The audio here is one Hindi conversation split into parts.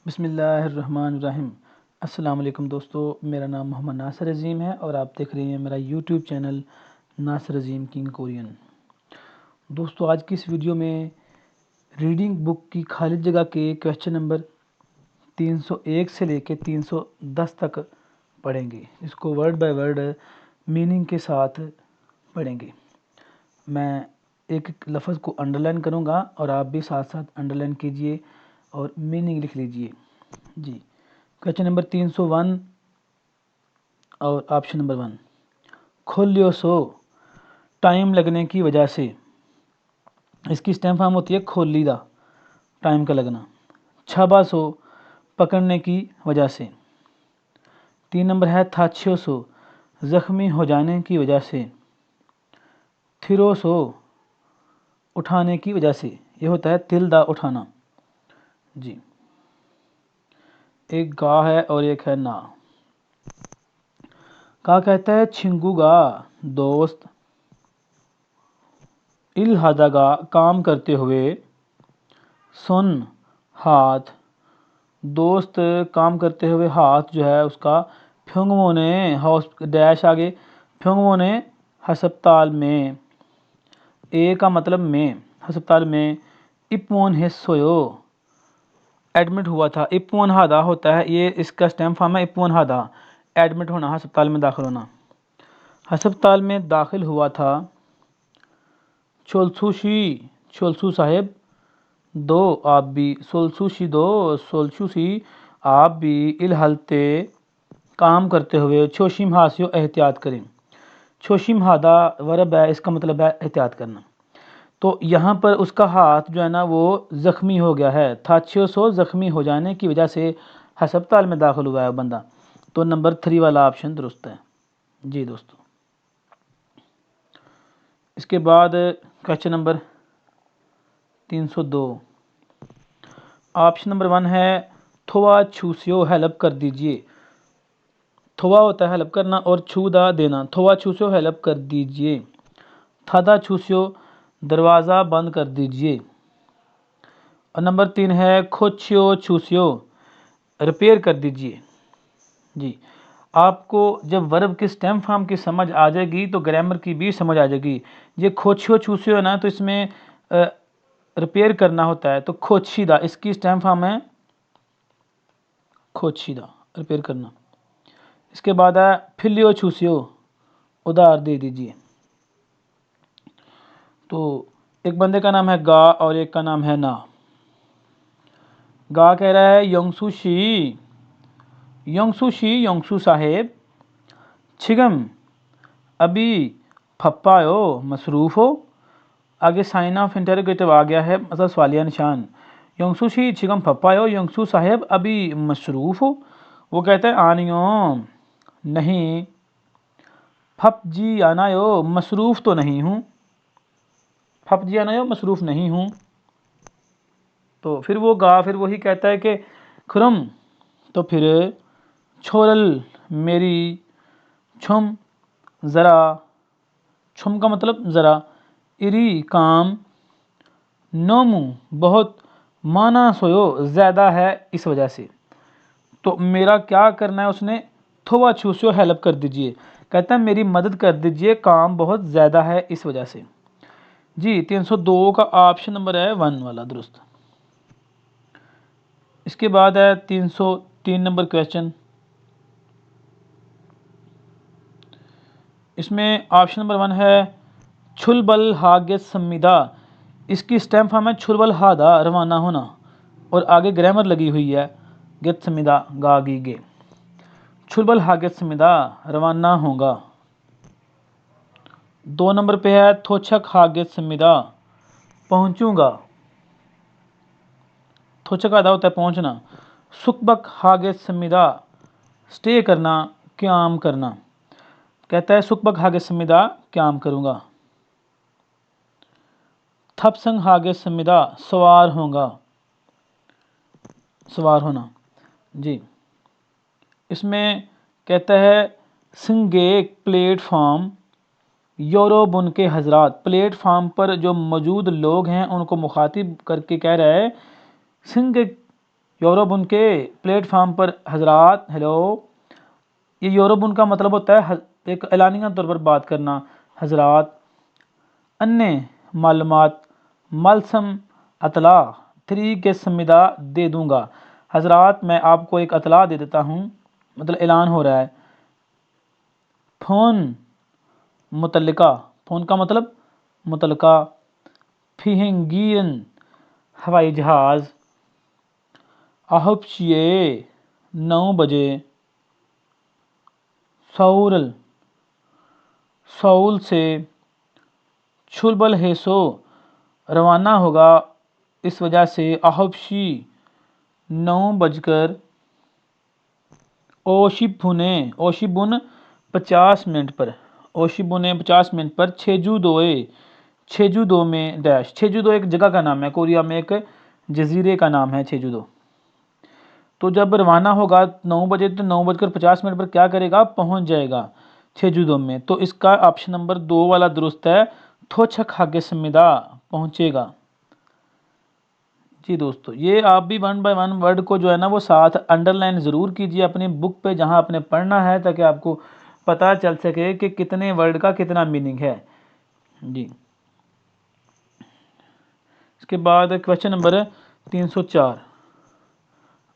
बिस्मिल्लाहिर्रहमानिर्रहीम। अस्सलाम वालेकुम दोस्तों, मेरा नाम मोहम्मद नासिर अज़ीम है और आप देख रहे हैं मेरा यूट्यूब चैनल नासिर अज़ीम किंग कोरियन। दोस्तों, आज की इस वीडियो में रीडिंग बुक की खाली जगह के क्वेश्चन नंबर 301 से लेके 310 तक पढ़ेंगे। इसको वर्ड बाय वर्ड मीनिंग के साथ पढ़ेंगे। मैं एक एक लफ्ज़ को अंडरलाइन करूँगा और आप भी साथ साथ अंडरलाइन कीजिए और मीनिंग लिख लीजिए। जी, क्वेश्चन नंबर 301 और ऑप्शन नंबर 1, खोलियो सो, टाइम लगने की वजह से। इसकी स्टेम फॉर्म होती है खोलीदा, टाइम का लगना। छाबा सो, पकड़ने की वजह से। 3 नंबर है थाचियो सो, ज़ख्मी हो जाने की वजह से। थिरो सो, उठाने की वजह से। ये होता है तिल दा, उठाना। जी, एक गा है और एक है ना। का कहता है छिंगूगा, दोस्त। इल हादागा, काम करते हुए। सुन, हाथ। दोस्त काम करते हुए हाथ जो है उसका फ्योंगमो ने हाउस डैश आगे फ्योंगमो ने हस्पताल में। ए का मतलब में, हस्पताल में। इपमोन हिस्सोयो, एडमिट हुआ था। इपमोन हादा होता है, ये इसका स्टेम फॉर्म है इपमोन हादा, एडमिट होना, हस्पताल में दाखिल होना। हस्पताल में दाखिल हुआ था। छोलसूशी, छोलसू साहेब। दो, आप भी। सोलसूशी दो, सोलसूशी, आप भी। इल हलते, काम करते हुए। छोशिम हासियो, एहतियात करें। छोशिम हादा वर्ब है, इसका मतलब है एहतियात करना। तो यहाँ पर उसका हाथ जो है ना वो ज़ख्मी हो गया है। थाचियो सो, ज़ख्मी हो जाने की वजह से हस्पताल में दाखिल हुआ है बंदा। तो नंबर 3 वाला ऑप्शन दुरुस्त है। जी दोस्तों, इसके बाद क्वेश्चन नंबर 302, ऑप्शन नंबर 1 है थोआ छूसियो, हेल्प कर दीजिए। थोआ होता है हेल्प करना और छूदा देना। थोआ छूसियो, हेल्प कर दीजिए। थादा छूसियो, दरवाज़ा बंद कर दीजिए। और नंबर 3 है खोचियो छूसियो, रिपेयर कर दीजिए। जी, आपको जब वर्ब के स्टेम फॉर्म की समझ आ जाएगी तो ग्रामर की भी समझ आ जाएगी। ये खोचियो छूसियो है ना, तो इसमें रिपेयर करना होता है, तो खोचीदा, इसकी स्टेम फॉर्म है खोचीदा, रिपेयर करना। इसके बाद है फिलियो छूसियो, उधार दे दीजिए। तो एक बंदे का नाम है गा और एक का नाम है ना। गा कह रहा है योंगसूशी, योंगसूशी, योंगसू साहेब। छिगम, अभी। फप्पायो, मसरूफ़ हो। आगे साइन ऑफ इंटरोगेटिव आ गया है, मतलब सवालिया निशान। योंगसूशी छिगम फप्पायो, योंगसू साहेब अभी मसरूफ़ हो। वो कहता है आनियो, नहीं। फप जी आनायो, मसरूफ़ तो नहीं हूँ। फप जी आनायो, मसरूफ़ नहीं हूँ। तो फिर वो गा फिर वही कहता है कि खुरम, तो फिर छोरल, मेरी। छुम, ज़रा। छुम का मतलब ज़रा। इरी, काम। नोमू, बहुत। माना सोयो, ज़्यादा है, इस वजह से। तो मेरा क्या करना है उसने, थोड़ा छूसो, हेल्प कर दीजिए। कहता है मेरी मदद कर दीजिए, काम बहुत ज़्यादा है, इस वजह से। जी, 302 का ऑप्शन नंबर है 1 वाला दुरुस्त। इसके बाद है 303 नंबर क्वेश्चन। इसमें ऑप्शन नंबर 1 है छुलबल हागे संविदा। इसकी स्टेम फॉर्म है छुलबल हादा, रवाना होना। और आगे ग्रामर लगी हुई है, गेत समिदा, गा गी गे। छुलबल हागे समिदा, रवाना होगा। 2 नंबर पे है थोछक हागे समिदा, पहुंचूंगा। थोछक आधा होता है पहुंचना। सुकबक हागे समिदा, स्टे करना, क्याम करना। कहता है सुकबक हागे समिदा, क्याम करूंगा। थपसंग हागे समिदा, सवार होगा, सवार होना। जी, इसमें कहता है सिंगेक प्लेटफॉर्म, यूरोबुन के हजरात। प्लेटफॉर्म पर जो मौजूद लोग हैं उनको मुखातिब करके कह रहा है सिंगेक यूरोबुन के प्लेटफार्म पर हजरात हेलो। ये यूरोबुन का मतलब होता है एक एलानिया तौर पर बात करना। हजरात अन्य मालूमात मलसम अतला 3 के संविदा दे दूंगा। हजरात मैं आपको एक अतला दे देता हूँ, मतलब ऐलान हो रहा है। फ़ोन मुतल्लिका, फ़ोन का मतलब मुतल्लिका। फिहिंगियन हवाई जहाज़ आहपशिए 9 बजे सऊल सऊल से छुलबल हेसो रवाना होगा। इस वजह से आहपशी 9 बजकर ओशिबुन 50 मिनट पर ओशिबुने 50 मिनट पर छेजूदो में डैश। छेजूदो एक जगह का नाम है, कोरिया में एक जजीरे का नाम है छेजूदो। तो जब रवाना होगा 9 बजे तो 9 बजकर 50 मिनट पर क्या करेगा, पहुंच जाएगा छेजूदो में। तो इसका ऑप्शन नंबर 2 वाला दुरुस्त है। थोछक हागे संविदा पहुंचेगा। जी दोस्तों, ये आप भी 1 बाय 1 वर्ड को जो है ना वो साथ अंडरलाइन ज़रूर कीजिए अपनी बुक पे जहां आपने पढ़ना है, ताकि आपको पता चल सके कि कितने वर्ड का कितना मीनिंग है। जी, इसके बाद क्वेश्चन नंबर 304।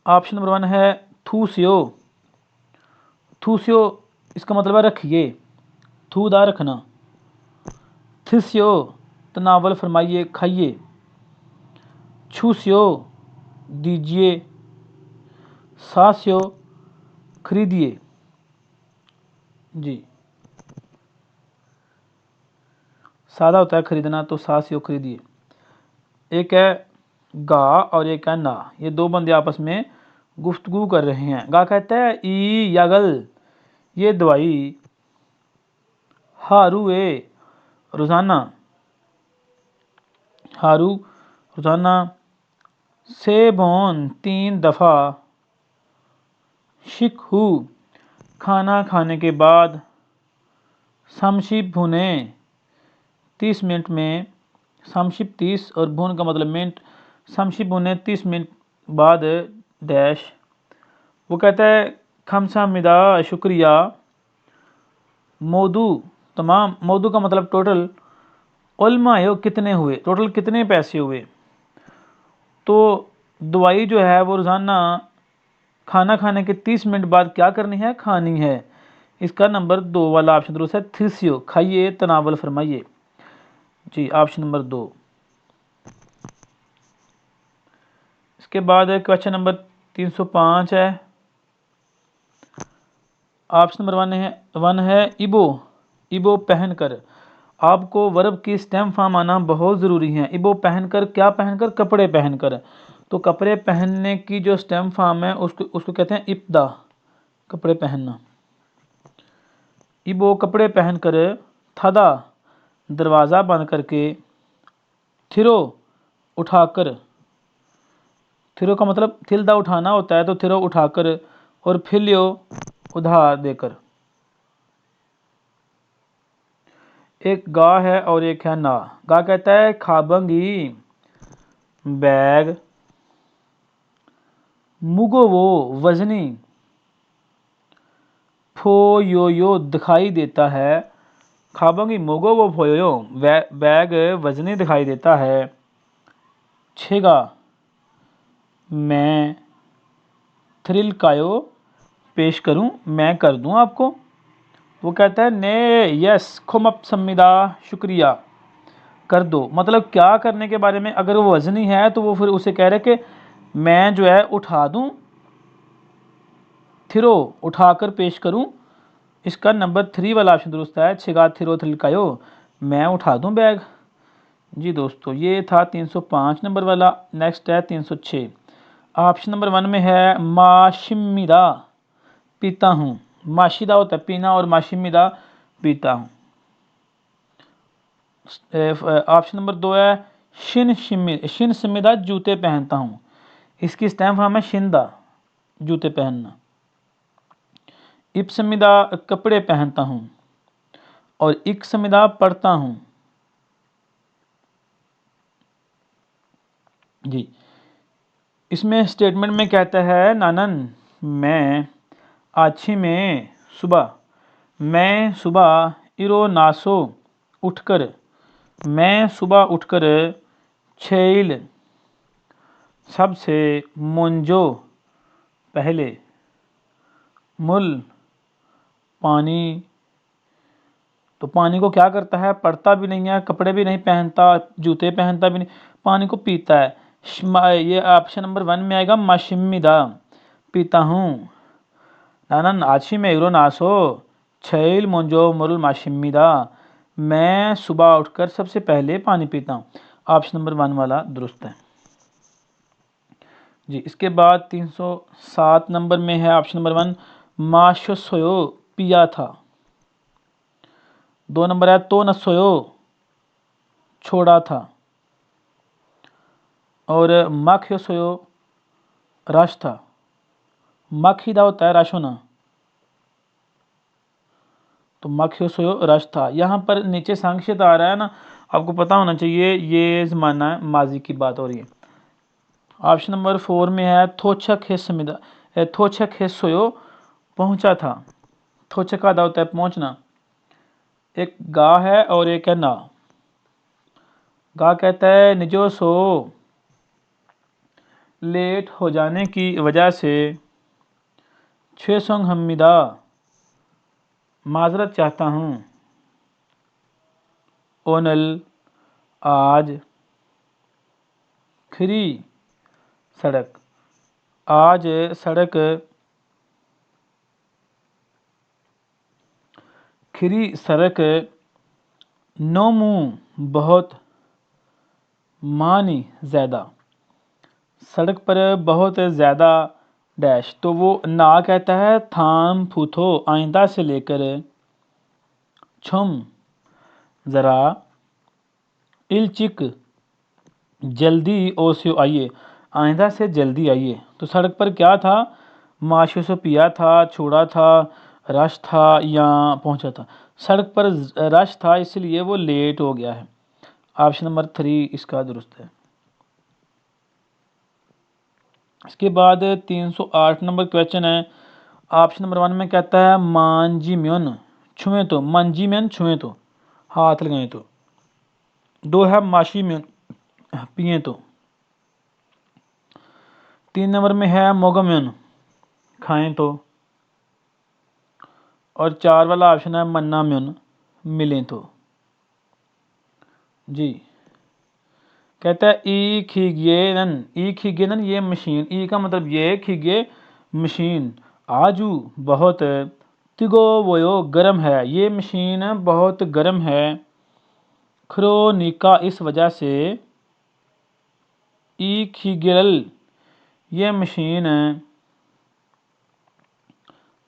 ऑप्शन नंबर 1 है थूसियो। थूसियो इसका मतलब है रखिए, थूदा रखना। थिसियो तनावल फरमाइए, खाइए। छूसियो दीजिए। सासियो खरीदिए। जी, सादा होता है खरीदना, तो सासियो खरीदिए। एक है गा और एक है ना, ये दो बंदे आपस में गुफ्तगू कर रहे हैं। गा कहता है ई यागल ये दवाई हारू ए रोज़ाना हारू रोज़ाना सेबोन 3 दफ़ा शिकहू खाना खाने के बाद समशिप भुने 30 मिनट में। समशिप 30 और भुन का मतलब मिनट। समशिप भुने 30 मिनट बाद डैश। वो कहता है खमसा मिदा शुक्रिया मौदू तमाम। मौदू का मतलब टोटल। उलमायो कितने हुए, टोटल कितने पैसे हुए। तो दवाई जो है वो रोज़ाना खाना खाने के 30 मिनट बाद क्या करनी है, खानी है। इसका नंबर 2 वाला ऑप्शन दुरुस्त है। थिसियो खाइए तनावल फरमाइए। जी, ऑप्शन नंबर 2। इसके बाद क्वेश्चन नंबर 305 है। ऑप्शन नंबर 1 है इबो। इबो पहनकर। आपको वर्ब की स्टेम फॉर्म आना बहुत ज़रूरी है। इबो पहनकर, क्या पहनकर, कपड़े पहनकर। तो कपड़े पहनने की जो स्टेम फॉर्म है उसको कहते हैं इब्दा, कपड़े पहनना। इबो कपड़े पहनकर थादा दरवाज़ा बंद करके थिरो उठाकर। थिरो का मतलब थिलदा उठाना होता है, तो थिरो उठाकर। और फिलियो उधार देकर। एक गा है और एक है ना। गा कहता है खाबंगी बैग मुगोवो वजनी फोयोयो दिखाई देता है। खाबंगी मुगोवो फोयोयो बैग वजनी दिखाई देता है। छेगा मैं थ्रिल कायो पेश करूं, मैं कर दूं आपको। वो कहता है ने यस खुमप सम्मिदा शुक्रिया कर दो। मतलब क्या करने के बारे में, अगर वो वजनी है तो वो फिर उसे कह रहे कि मैं जो है उठा दूं, थिरो उठाकर पेश करूं। इसका नंबर 3 वाला ऑप्शन दुरुस्त है। छिगा थिरो थ्रिलकायो मैं उठा दूं बैग। जी दोस्तों, ये था 305 नंबर वाला। नेक्स्ट है 306। ऑप्शन नंबर 1 में है माशिमिदा पीता हूँ। माशिदा होता है पीना और माशिमिदा पीता हूँ। ऑप्शन नंबर 2 है शिन समिदा जूते पहनता हूँ। इसकी स्टैम्प फॉर्म है शिंदा जूते पहनना। इप्समिदा कपड़े पहनता हूँ। और इक्समिदा पढ़ता हूँ। जी, इसमें स्टेटमेंट में कहता है नानन मैं आछी में सुबह, मैं सुबह इरो नासो उठकर, मैं सुबह उठकर छेल सबसे मोंजो पहले, मुल पानी, तो पानी को क्या करता है, पढ़ता भी नहीं है, कपड़े भी नहीं पहनता, जूते पहनता भी नहीं, पानी को पीता है। ये ऑप्शन नंबर 1 में आएगा माशिमिदा, पीता हूँ। नानन आछी में इरो नासो छैल मोंजो मुरुल माशिमिदा, मैं सुबह उठकर सबसे पहले पानी पीता हूँ। ऑप्शन नंबर 1 वाला दुरुस्त है जी। इसके बाद 307 नंबर में है ऑप्शन नंबर 1 माशो सोयो पिया था। 2 नंबर है तो न सोयो छोड़ा था, और मख सोयो रश था। मख ही दा होता है रश होना, तो मख सोयो रश था। यहाँ पर नीचे संक्षिप्त आ रहा है ना, आपको पता होना चाहिए ये ज़माना माजी की बात हो रही है। ऑप्शन नंबर 4 में है थोचक है समिदा, थोचक है सोयो पहुंचा था। थोचक का दा होता है पहुंचना। एक गा है और एक है ना। गा कहता है निजो सो लेट हो जाने की वजह से छेसोंग हमिदा माजरत चाहता हूँ। ओनल आज खरी सड़क, आज सड़क खरी सड़क नोमू बहुत मानी ज़्यादा, सड़क पर बहुत ज़्यादा डैश, तो वो ना कहता है थाम फूथो आइंदा से लेकर छुम ज़रा इलचिक जल्दी ओसियो आइए, आइंदा से जल्दी आइए। तो सड़क पर क्या था, माशो से पिया था, छोड़ा था, रश था या पहुंचा था। सड़क पर रश था इसलिए वो लेट हो गया है। ऑप्शन नंबर 3 इसका दुरुस्त है। इसके बाद 308 नंबर क्वेश्चन है। ऑप्शन नंबर 1 में कहता है मांजी म्योन छुए तो, मांजी म्योन छुए तो, हाथ लगाएं तो। 2 है माशी म्योन पिए तो। 3 नंबर में है मोगम्योन खाएं तो। और 4 वाला ऑप्शन है मन्ना म्योन मिलें तो। जी कहता है ई खीगेनन ये मशीन, ई का मतलब ये खीगे मशीन, आजू बहुत, तिगो वयो गर्म है, ये मशीन बहुत गर्म है, खरोनिका इस वजह से, ई खीगेरल ये मशीन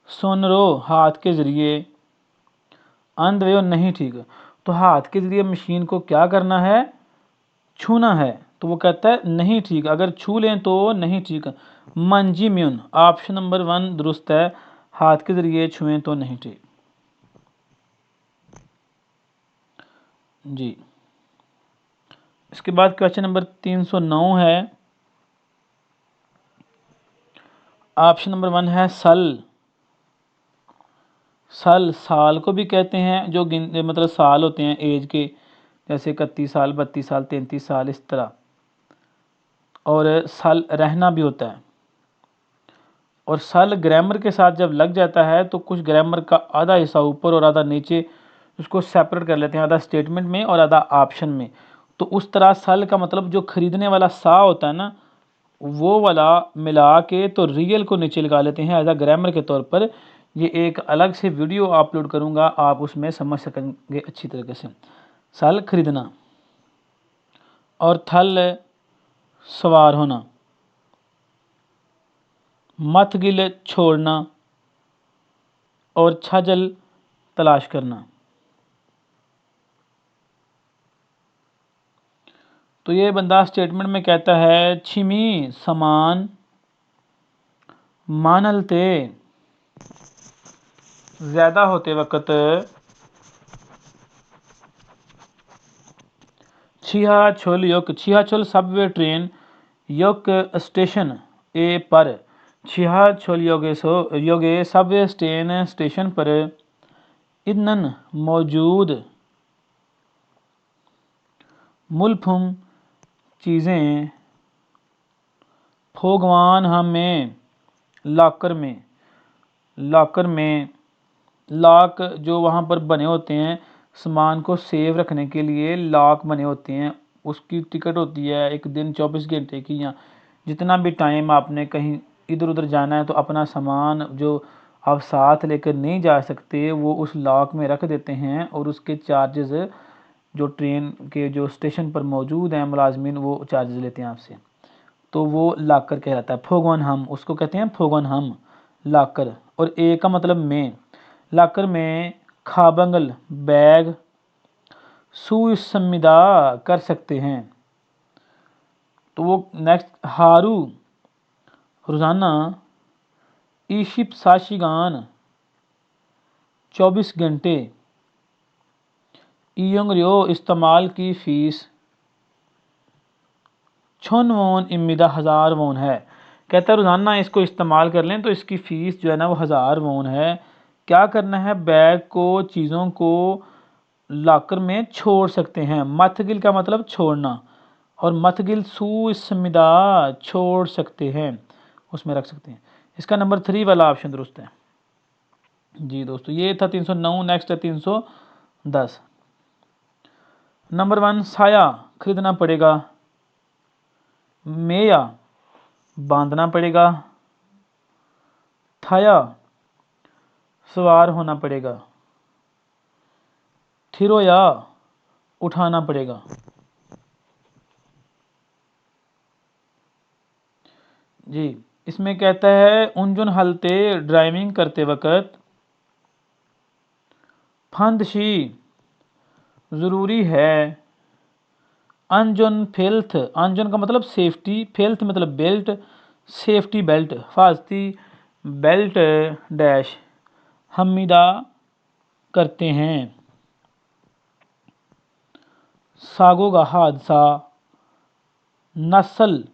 सोनरो हाथ के जरिए, अंधवयो नहीं ठीक, तो हाथ के जरिए मशीन को क्या करना है, छूना है, तो वो कहता है नहीं ठीक, अगर छू लें तो नहीं ठीक। मंजी म्यून ऑप्शन नंबर 1 दुरुस्त है, हाथ के जरिए छुएं तो नहीं ठीक जी। इसके बाद क्वेश्चन नंबर 309 है। ऑप्शन नंबर 1 है सल, सल साल को भी कहते हैं, जो मतलब साल होते हैं एज के, जैसे 31 साल 32 साल 33 साल इस तरह। और सल रहना भी होता है। और सल ग्रामर के साथ जब लग जाता है तो कुछ ग्रामर का आधा हिस्सा ऊपर और आधा नीचे उसको सेपरेट कर लेते हैं, आधा स्टेटमेंट में और आधा ऑप्शन में। तो उस तरह सल का मतलब जो खरीदने वाला सा होता है ना, वो वाला मिला के तो रियल को नीचे लगा लेते हैं एज आ ग्रामर के तौर पर। ये एक अलग से वीडियो अपलोड करूँगा, आप उसमें समझ सकेंगे अच्छी तरीके से। सल खरीदना, और थल सवार होना, मथ गिल छोड़ना, और छजल तलाश करना। तो ये बंदा स्टेटमेंट में कहता है छिमी समान मानलते ज़्यादा होते वक्त छिया छोल युक, छिया छोल सबवे ट्रेन yok स्टेशन ए पर छियाछोल योगे सबवे स्टेशन पर ईंधन मौजूद मुल्फुम चीज़ें फोगवान हमें लॉकर में लॉक जो वहाँ पर बने होते हैं सामान को सेव रखने के लिए लॉक बने होते हैं, उसकी टिकट होती है एक दिन 24 घंटे की, या जितना भी टाइम आपने कहीं इधर उधर जाना है तो अपना सामान जो आप साथ लेकर नहीं जा सकते वो उस लॉक में रख देते हैं और उसके चार्जेस जो ट्रेन के जो स्टेशन पर मौजूद हैं मुलाजमीन वो चार्जेस लेते हैं आपसे, तो वो लॉकर कहलाता है। फोगवन हम उसको कहते हैं, फोगवन हम लॉकर। और ए का मतलब में, लॉकर में खाबंगल बैग सुसंविदा कर सकते हैं। तो वो नेक्स्ट हारू रोज़ाना ईशिप साशिगान 24 घंटे ईयंगरियो इस्तेमाल की फ़ीस 6 वोन इम्मीदा 1000 वोन है। कहता है रोज़ाना इसको इस्तेमाल कर लें तो इसकी फ़ीस जो है ना वो 1000 वोन है। क्या करना है, बैग को चीज़ों को लॉकर में छोड़ सकते हैं। मथगिल का मतलब छोड़ना, और मथगिल सुस्मिदा छोड़ सकते हैं, उसमें रख सकते हैं। इसका नंबर 3 वाला ऑप्शन दुरुस्त है। जी दोस्तों, ये था 309। नेक्स्ट है 310। नंबर 1 साया खरीदना पड़ेगा, मेया बांधना पड़ेगा, थाया सवार होना पड़ेगा, थिरोया उठाना पड़ेगा। जी, इसमें कहता है उंजुन हलते ड्राइविंग करते वक्त फंदशी ज़रूरी है। अंजुन फिल्थ, अंजुन का मतलब सेफ्टी, फिल्थ मतलब बेल्ट, सेफ्टी बेल्ट, हिफाजती बेल्ट डैश हमीदा करते हैं। सागो का हादसा नस्ल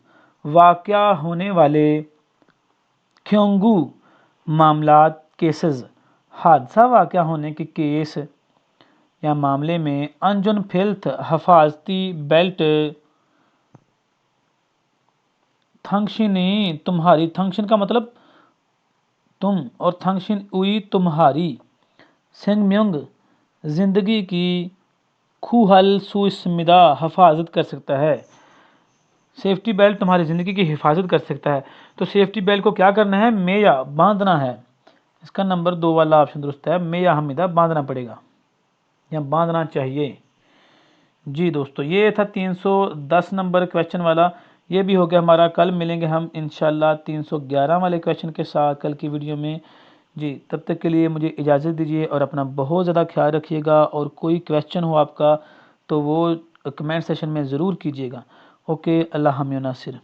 वाक़या होने वाले क्योंगू मामलात केसेस, हादसा वाक़या होने के केस या मामले में अंजुन फिल्थ हिफाजती बेल्ट थंगशिनी तुम्हारी, थंगशिन का मतलब तुम, और थंगशिन उई तुम्हारी, सेंगम्युंग जिंदगी की खूहल सुस्मिदा हिफाजत कर सकता है। सेफ्टी बेल्ट तुम्हारी ज़िंदगी की हिफाजत कर सकता है। तो सेफ्टी बेल्ट को क्या करना है, मेया बांधना है। इसका नंबर 2 वाला ऑप्शन दुरुस्त है, मेया हमीदा बांधना पड़ेगा या बांधना चाहिए। जी दोस्तों, ये था 310 नंबर क्वेश्चन वाला। ये भी हो गया हमारा। कल मिलेंगे हम इंशाल्लाह 311 वाले क्वेश्चन के साथ कल की वीडियो में। जी, तब तक के लिए मुझे इजाज़त दीजिए और अपना बहुत ज़्यादा ख्याल रखिएगा। और कोई क्वेश्चन हो आपका तो वो कमेंट सेशन में ज़रूर कीजिएगा। ओके, अल्लाह हम नासिर।